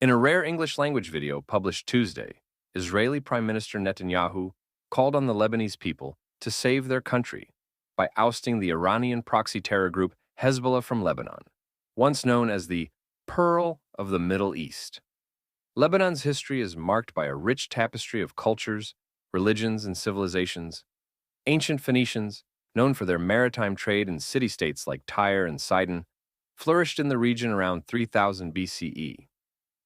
In a rare English-language video published Tuesday, Israeli Prime Minister Netanyahu called on the Lebanese people to save their country by ousting the Iranian proxy terror group Hezbollah from Lebanon, once known as the Pearl of the Middle East. Lebanon's history is marked by a rich tapestry of cultures, religions, and civilizations. Ancient Phoenicians, known for their maritime trade in city-states like Tyre and Sidon, flourished in the region around 3000 BCE.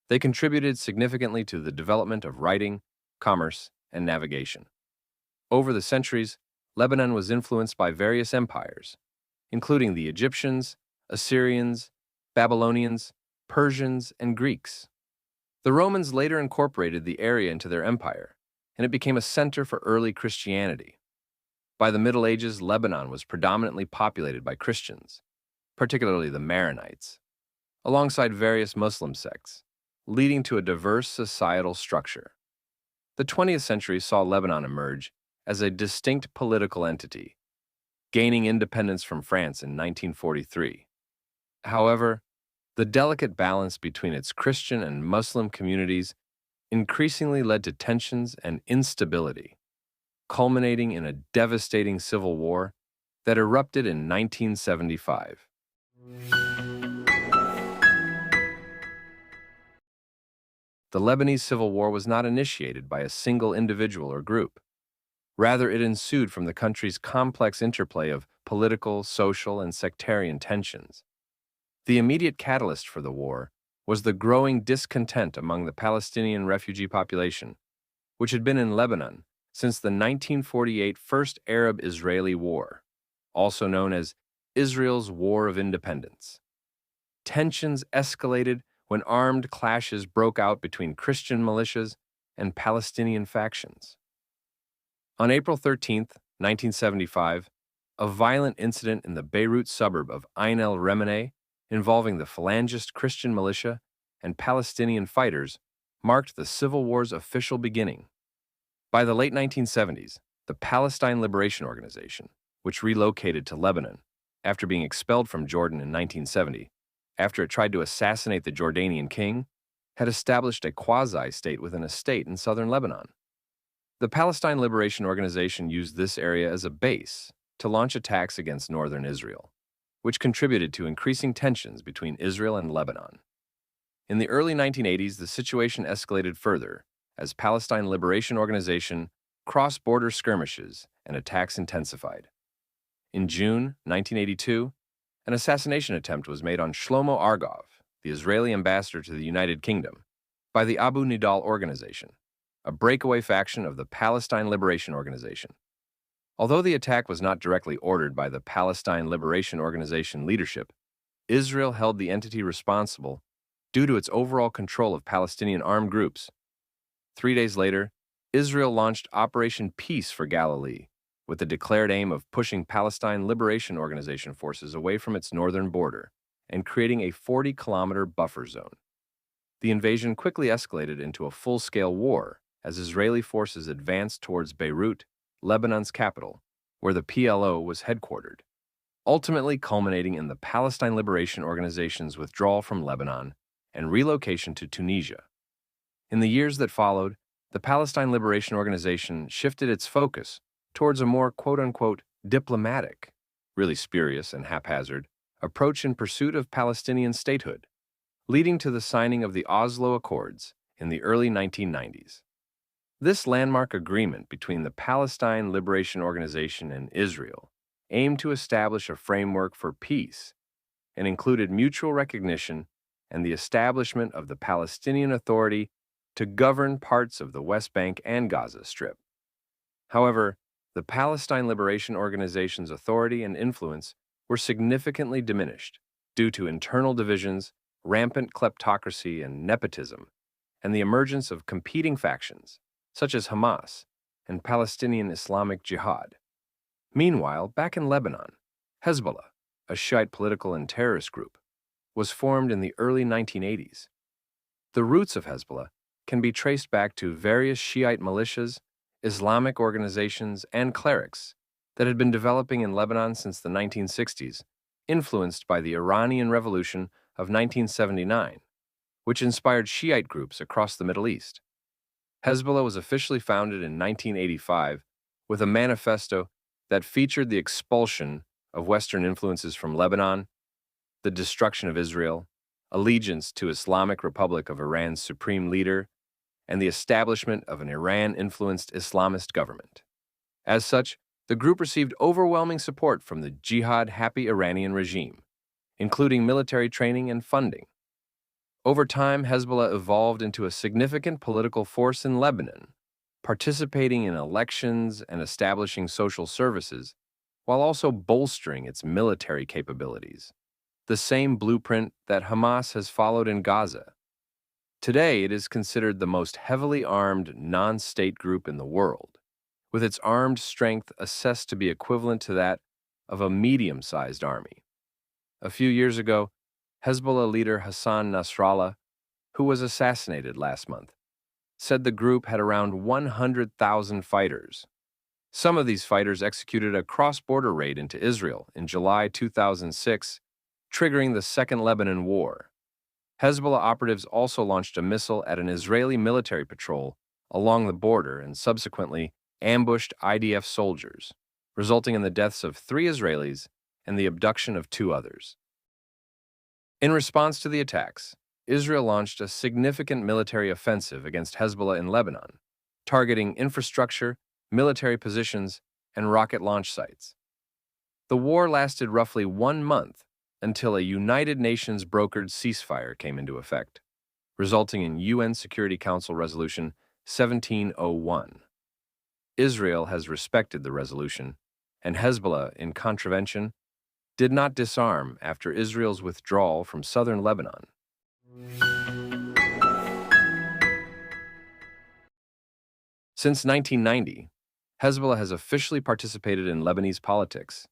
They contributed significantly to the development of writing, commerce, and navigation. Over the centuries, Lebanon was influenced by various empires, including the Egyptians, Assyrians, Babylonians, Persians, and Greeks. The Romans later incorporated the area into their empire, and it became a center for early Christianity. By the Middle Ages, Lebanon was predominantly populated by Christians, particularly the Maronites, alongside various Muslim sects, leading to a diverse societal structure. The 20th century saw Lebanon emerge as a distinct political entity, gaining independence from France in 1943. However, the delicate balance between its Christian and Muslim communities increasingly led to tensions and instability, culminating in a devastating civil war that erupted in 1975. The Lebanese Civil War was not initiated by a single individual or group. Rather, it ensued from the country's complex interplay of political, social, and sectarian tensions. The immediate catalyst for the war was the growing discontent among the Palestinian refugee population, which had been in Lebanon since the 1948 First Arab-Israeli War, also known as Israel's War of Independence. Tensions escalated when armed clashes broke out between Christian militias and Palestinian factions. On April 13, 1975, a violent incident in the Beirut suburb of Ain el-Remeneh involving the Phalangist Christian militia and Palestinian fighters marked the Civil War's official beginning. By the late 1970s, the Palestine Liberation Organization, which relocated to Lebanon after being expelled from Jordan in 1970, after it tried to assassinate the Jordanian king, had established a quasi-state within a state in southern Lebanon. The Palestine Liberation Organization used this area as a base to launch attacks against northern Israel, which contributed to increasing tensions between Israel and Lebanon. In the early 1980s, the situation escalated further as Palestine Liberation Organization cross-border skirmishes and attacks intensified. In June 1982, an assassination attempt was made on Shlomo Argov, the Israeli ambassador to the United Kingdom, by the Abu Nidal organization, a breakaway faction of the Palestine Liberation Organization. Although the attack was not directly ordered by the Palestine Liberation Organization leadership, Israel held the entity responsible due to its overall control of Palestinian armed groups. 3 days later, Israel launched Operation Peace for Galilee, with the declared aim of pushing Palestine Liberation Organization forces away from its northern border and creating a 40-kilometer buffer zone. The invasion quickly escalated into a full-scale war as Israeli forces advanced towards Beirut, Lebanon's capital, where the PLO was headquartered, ultimately culminating in the Palestine Liberation Organization's withdrawal from Lebanon and relocation to Tunisia. In the years that followed, the Palestine Liberation Organization shifted its focus towards a more quote-unquote diplomatic, really spurious and haphazard, approach in pursuit of Palestinian statehood, leading to the signing of the Oslo Accords in the early 1990s. This landmark agreement between the Palestine Liberation Organization and Israel aimed to establish a framework for peace and included mutual recognition and the establishment of the Palestinian Authority to govern parts of the West Bank and Gaza Strip. However, the Palestine Liberation Organization's authority and influence were significantly diminished due to internal divisions, rampant kleptocracy and nepotism, and the emergence of competing factions, such as Hamas and Palestinian Islamic Jihad. Meanwhile, back in Lebanon, Hezbollah, a Shiite political and terrorist group, was formed in the early 1980s. The roots of Hezbollah can be traced back to various Shiite militias, Islamic organizations, and clerics that had been developing in Lebanon since the 1960s, influenced by the Iranian Revolution of 1979, which inspired Shiite groups across the Middle East. Hezbollah was officially founded in 1985 with a manifesto that featured the expulsion of Western influences from Lebanon, the destruction of Israel, allegiance to Islamic Republic of Iran's supreme leader, and the establishment of an Iran-influenced Islamist government. As such, the group received overwhelming support from the jihad-happy Iranian regime, including military training and funding. Over time, Hezbollah evolved into a significant political force in Lebanon, participating in elections and establishing social services, while also bolstering its military capabilities, the same blueprint that Hamas has followed in Gaza. Today, it is considered the most heavily armed non-state group in the world, with its armed strength assessed to be equivalent to that of a medium-sized army. A few years ago, Hezbollah leader Hassan Nasrallah, who was assassinated last month, said the group had around 100,000 fighters. Some of these fighters executed a cross-border raid into Israel in July 2006, triggering the Second Lebanon War. Hezbollah operatives also launched a missile at an Israeli military patrol along the border and subsequently ambushed IDF soldiers, resulting in the deaths of 3 Israelis and the abduction of 2 others. In response to the attacks, Israel launched a significant military offensive against Hezbollah in Lebanon, targeting infrastructure, military positions, and rocket launch sites. The war lasted roughly 1 month until a United Nations brokered ceasefire came into effect, resulting in UN Security Council Resolution 1701. Israel has respected the resolution, and Hezbollah, in contravention, did not disarm after Israel's withdrawal from southern Lebanon. Since 1990, Hezbollah has officially participated in Lebanese politics,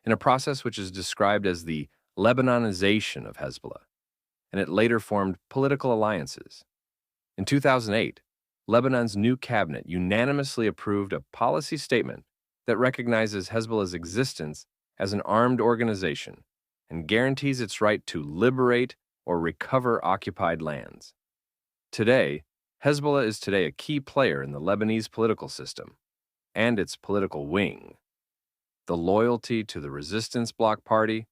in a process which is described as the Lebanonization of Hezbollah, and it later formed political alliances. In 2008, Lebanon's new cabinet unanimously approved a policy statement that recognizes Hezbollah's existence as an armed organization and guarantees its right to liberate or recover occupied lands. Today, Hezbollah is a key player in the Lebanese political system and its political wing. The loyalty to the Resistance Bloc Party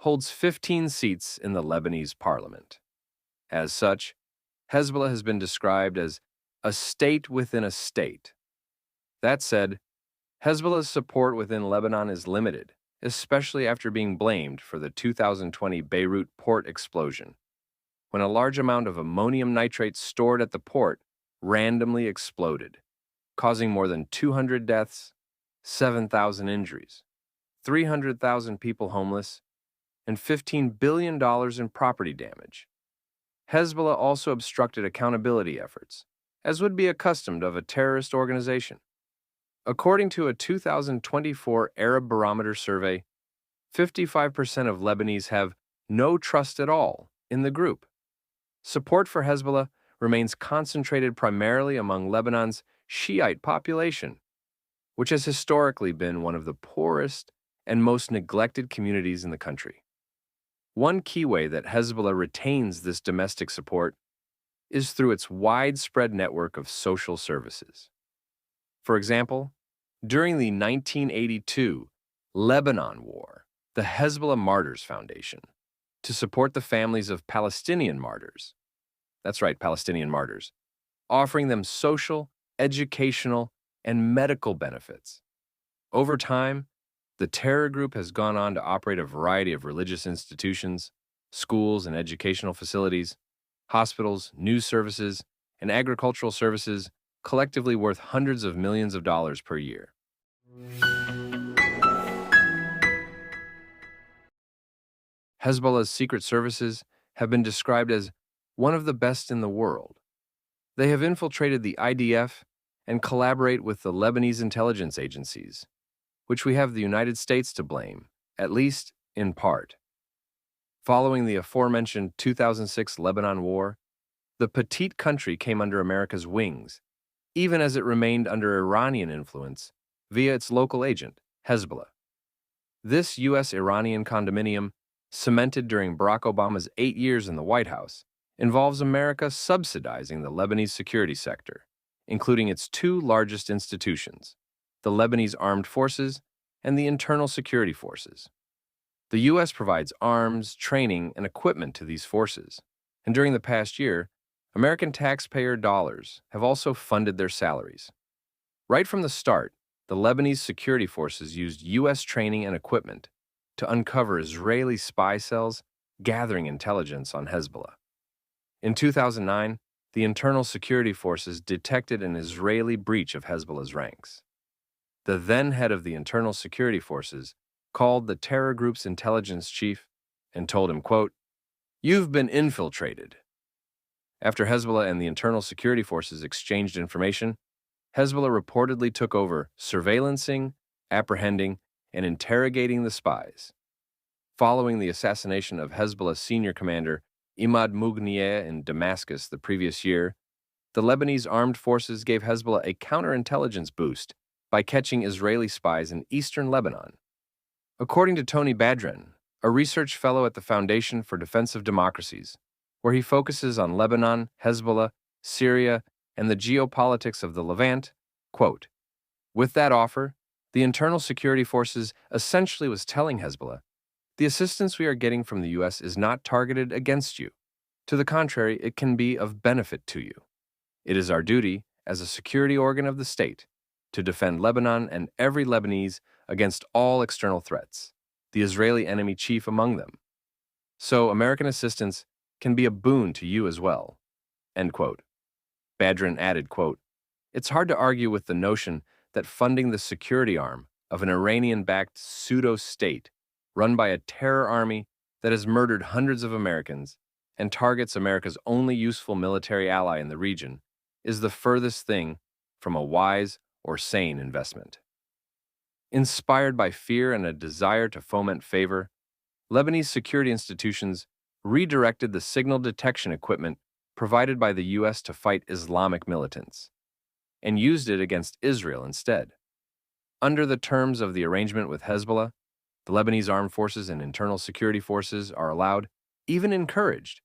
holds 15 seats in the Lebanese parliament. As such, Hezbollah has been described as a state within a state. That said, Hezbollah's support within Lebanon is limited, especially after being blamed for the 2020 Beirut port explosion, when a large amount of ammonium nitrate stored at the port randomly exploded, causing more than 200 deaths, 7,000 injuries, 300,000 people homeless, and $15 billion in property damage. Hezbollah also obstructed accountability efforts, as would be accustomed of a terrorist organization. According to a 2024 Arab Barometer survey, 55% of Lebanese have no trust at all in the group. Support for Hezbollah remains concentrated primarily among Lebanon's Shiite population, which has historically been one of the poorest and most neglected communities in the country. One key way that Hezbollah retains this domestic support is through its widespread network of social services. For example, during the 1982 Lebanon War, the Hezbollah Martyrs Foundation, to support the families of Palestinian martyrs, that's right, Palestinian martyrs, offering them social, educational, and medical benefits. Over time, the terror group has gone on to operate a variety of religious institutions, schools and educational facilities, hospitals, news services, and agricultural services, collectively worth hundreds of millions of dollars per year. Hezbollah's secret services have been described as one of the best in the world. They have infiltrated the IDF and collaborate with the Lebanese intelligence agencies, which we have the United States to blame, at least in part. Following the aforementioned 2006 Lebanon War, the petite country came under America's wings, even as it remained under Iranian influence via its local agent, Hezbollah. This U.S.-Iranian condominium, cemented during Barack Obama's 8 years in the White House, involves America subsidizing the Lebanese security sector, including its two largest institutions, the Lebanese Armed Forces and the Internal Security Forces. The U.S. provides arms, training, and equipment to these forces, and during the past year, American taxpayer dollars have also funded their salaries. Right from the start, the Lebanese security forces used U.S. training and equipment to uncover Israeli spy cells gathering intelligence on Hezbollah. In 2009, the Internal Security Forces detected an Israeli breach of Hezbollah's ranks. The then head of the Internal Security Forces called the terror group's intelligence chief and told him, quote, "You've been infiltrated." After Hezbollah and the Internal Security Forces exchanged information, Hezbollah reportedly took over surveillancing, apprehending, and interrogating the spies. Following the assassination of Hezbollah senior commander Imad Mughnieh in Damascus the previous year, the Lebanese armed forces gave Hezbollah a counterintelligence boost by catching Israeli spies in eastern Lebanon. According to Tony Badren, a research fellow at the Foundation for Defensive Democracies, where he focuses on Lebanon, Hezbollah, Syria, and the geopolitics of the Levant, quote, "With that offer, the Internal Security Forces essentially was telling Hezbollah, the assistance we are getting from the U.S. is not targeted against you. To the contrary, it can be of benefit to you. It is our duty, as a security organ of the state, to defend Lebanon and every Lebanese against all external threats, the Israeli enemy chief among them. So American assistance can be a boon to you as well." End quote. Badrin added, quote, "It's hard to argue with the notion that funding the security arm of an Iranian-backed pseudo-state run by a terror army that has murdered hundreds of Americans and targets America's only useful military ally in the region is the furthest thing from a wise or sane investment." Inspired by fear and a desire to foment favor, Lebanese security institutions redirected the signal detection equipment provided by the U.S. to fight Islamic militants, and used it against Israel instead. Under the terms of the arrangement with Hezbollah, the Lebanese armed forces and internal security forces are allowed, even encouraged,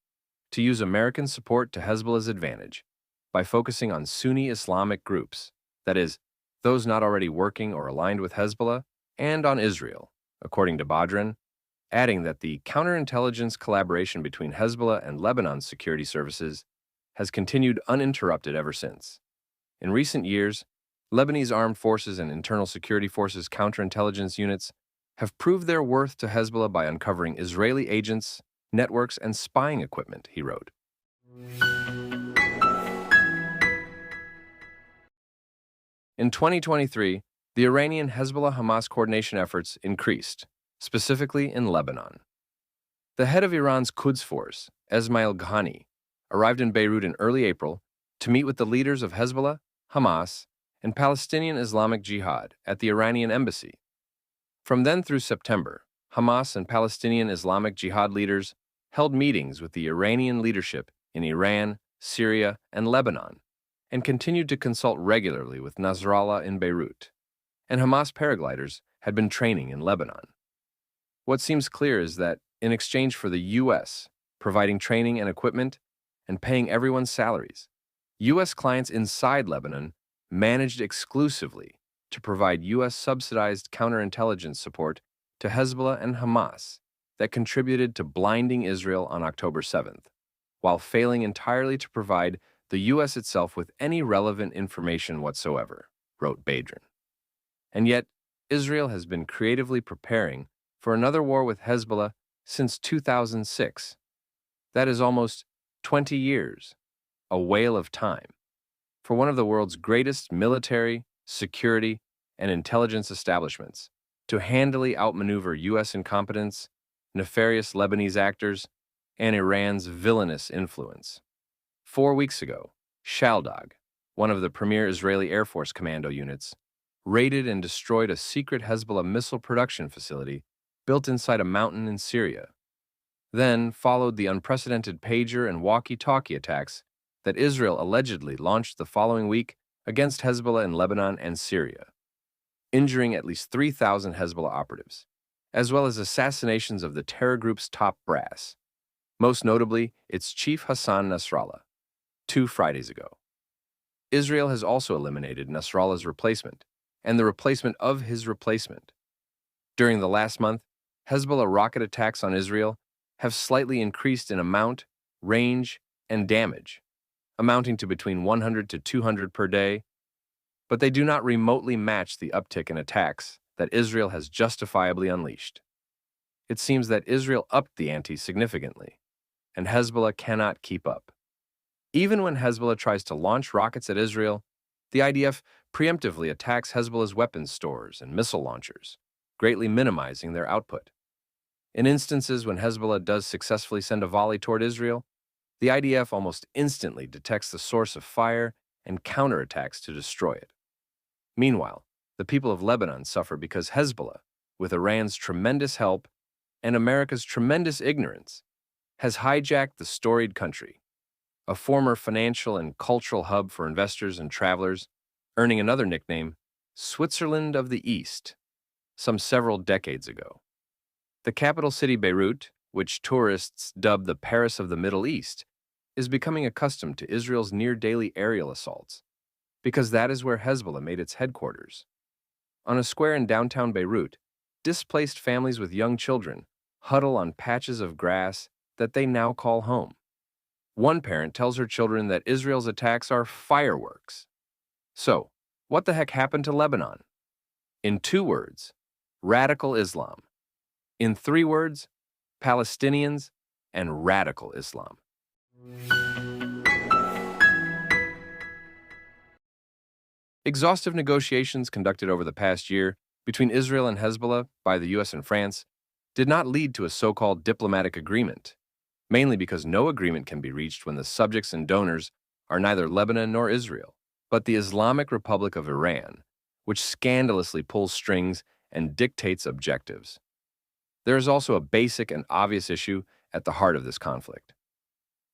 to use American support to Hezbollah's advantage by focusing on Sunni Islamic groups, that is, those not already working or aligned with Hezbollah, and on Israel, according to Badran, adding that the counterintelligence collaboration between Hezbollah and Lebanon's security services has continued uninterrupted ever since. In recent years, Lebanese armed forces and internal security forces counterintelligence units have proved their worth to Hezbollah by uncovering Israeli agents, networks, and spying equipment, he wrote. In 2023, the Iranian Hezbollah-Hamas coordination efforts increased, specifically in Lebanon. The head of Iran's Quds Force, Esmail Ghani, arrived in Beirut in early April to meet with the leaders of Hezbollah, Hamas, and Palestinian Islamic Jihad at the Iranian embassy. From then through September, Hamas and Palestinian Islamic Jihad leaders held meetings with the Iranian leadership in Iran, Syria, and Lebanon, and continued to consult regularly with Nasrallah in Beirut, and Hamas paragliders had been training in Lebanon. What seems clear is that, in exchange for the U.S. providing training and equipment and paying everyone's salaries, U.S. clients inside Lebanon managed exclusively to provide U.S.-subsidized counterintelligence support to Hezbollah and Hamas that contributed to blinding Israel on October 7th, while failing entirely to provide the U.S. itself with any relevant information whatsoever, wrote Badran. And yet, Israel has been creatively preparing for another war with Hezbollah since 2006. That is almost 20 years, a whale of time, for one of the world's greatest military, security, and intelligence establishments to handily outmaneuver U.S. incompetence, nefarious Lebanese actors, and Iran's villainous influence. 4 weeks ago, Shaldog, one of the premier Israeli Air Force commando units, raided and destroyed a secret Hezbollah missile production facility built inside a mountain in Syria. Then followed the unprecedented pager and walkie-talkie attacks that Israel allegedly launched the following week against Hezbollah in Lebanon and Syria, injuring at least 3,000 Hezbollah operatives, as well as assassinations of the terror group's top brass. most notably its chief Hassan Nasrallah, 2 Fridays ago. Israel has also eliminated Nasrallah's replacement and the replacement of his replacement. During the last month, Hezbollah rocket attacks on Israel have slightly increased in amount, range, and damage, amounting to between 100 to 200 per day, but they do not remotely match the uptick in attacks that Israel has justifiably unleashed. It seems that Israel upped the ante significantly, and Hezbollah cannot keep up. Even when Hezbollah tries to launch rockets at Israel, the IDF preemptively attacks Hezbollah's weapons stores and missile launchers, greatly minimizing their output. In instances when Hezbollah does successfully send a volley toward Israel, the IDF almost instantly detects the source of fire and counterattacks to destroy it. Meanwhile, the people of Lebanon suffer because Hezbollah, with Iran's tremendous help and America's tremendous ignorance, has hijacked the storied country, a former financial and cultural hub for investors and travelers, earning another nickname, Switzerland of the East, some several decades ago. The capital city Beirut, which tourists dub the Paris of the Middle East, is becoming accustomed to Israel's near-daily aerial assaults, because that is where Hezbollah made its headquarters. On a square in downtown Beirut, displaced families with young children huddle on patches of grass that they now call home. One parent tells her children that Israel's attacks are fireworks. So, what the heck happened to Lebanon? In 2 words, radical Islam. In 3 words, Palestinians and radical Islam. Exhaustive negotiations conducted over the past year between Israel and Hezbollah by the US and France did not lead to a so-called diplomatic agreement, mainly because no agreement can be reached when the subjects and donors are neither Lebanon nor Israel, but the Islamic Republic of Iran, which scandalously pulls strings and dictates objectives. There is also a basic and obvious issue at the heart of this conflict.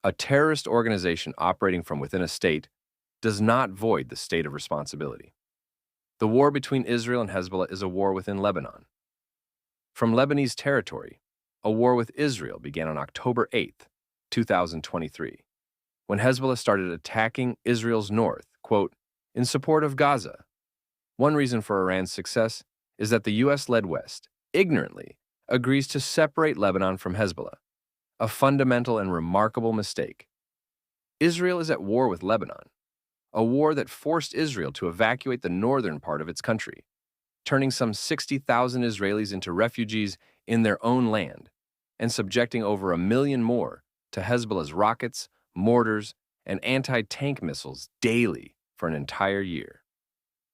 A terrorist organization operating from within a state does not void the state of responsibility. The war between Israel and Hezbollah is a war within Lebanon. From Lebanese territory, a war with Israel began on October 8, 2023, when Hezbollah started attacking Israel's north, quote, in support of Gaza. One reason for Iran's success is that the US-led West ignorantly agrees to separate Lebanon from Hezbollah, a fundamental and remarkable mistake. Israel is at war with Lebanon, a war that forced Israel to evacuate the northern part of its country, turning some 60,000 Israelis into refugees in their own land and subjecting over 1 million more to Hezbollah's rockets, mortars, and anti-tank missiles daily for an entire year.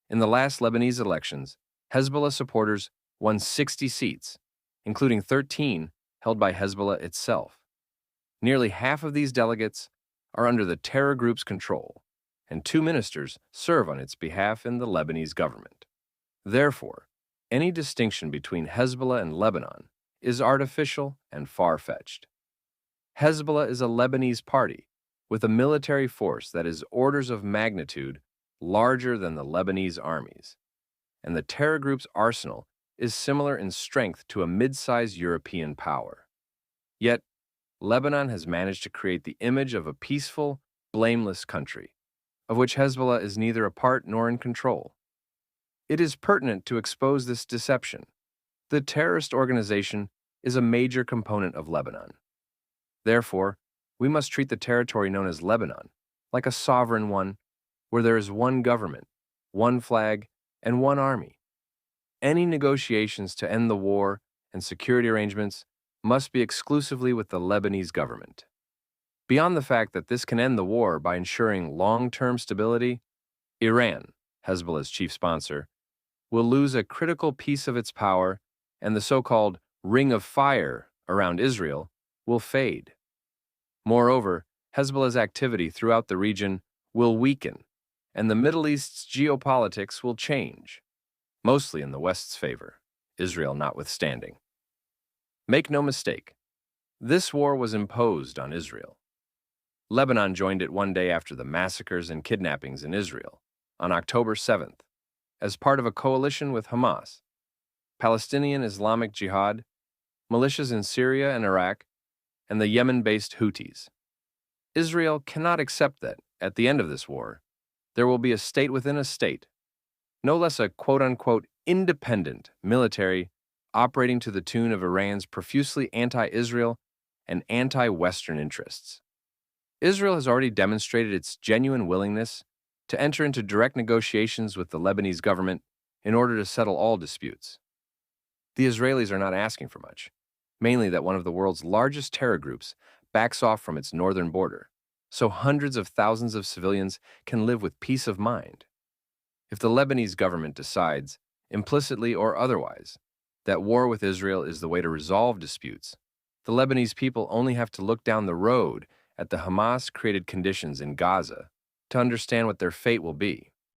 In the last Lebanese elections, Hezbollah supporters won 60 seats, including 13 held by Hezbollah itself. Nearly half of these delegates are under the terror group's control, and 2 ministers serve on its behalf in the Lebanese government. Therefore, any distinction between Hezbollah and Lebanon is artificial and far-fetched. Hezbollah is a Lebanese party with a military force that is orders of magnitude larger than the Lebanese armies, and the terror group's arsenal is similar in strength to a mid-sized European power. Yet, Lebanon has managed to create the image of a peaceful, blameless country, of which Hezbollah is neither a part nor in control. It is pertinent to expose this deception. The terrorist organization is a major component of Lebanon. Therefore, we must treat the territory known as Lebanon like a sovereign one, where there is one government, one flag, and one army. Any negotiations to end the war and security arrangements must be exclusively with the Lebanese government. Beyond the fact that this can end the war by ensuring long-term stability, Iran, Hezbollah's chief sponsor, will lose a critical piece of its power, and the so-called ring of fire around Israel will fade. Moreover, Hezbollah's activity throughout the region will weaken, and the Middle East's geopolitics will change, mostly in the West's favor, Israel notwithstanding. Make no mistake, this war was imposed on Israel. Lebanon joined it one day after the massacres and kidnappings in Israel, on October 7th, as part of a coalition with Hamas, Palestinian Islamic Jihad, militias in Syria and Iraq, and the Yemen-based Houthis. Israel cannot accept that, at the end of this war, there will be a state within a state, no less a quote-unquote independent military operating to the tune of Iran's profusely anti-Israel and anti-Western interests. Israel has already demonstrated its genuine willingness to enter into direct negotiations with the Lebanese government in order to settle all disputes. The Israelis are not asking for much, mainly that one of the world's largest terror groups backs off from its northern border, so hundreds of thousands of civilians can live with peace of mind. If the Lebanese government decides, implicitly or otherwise, that war with Israel is the way to resolve disputes, the Lebanese people only have to look down the road at the Hamas-created conditions in Gaza to understand what their fate will be.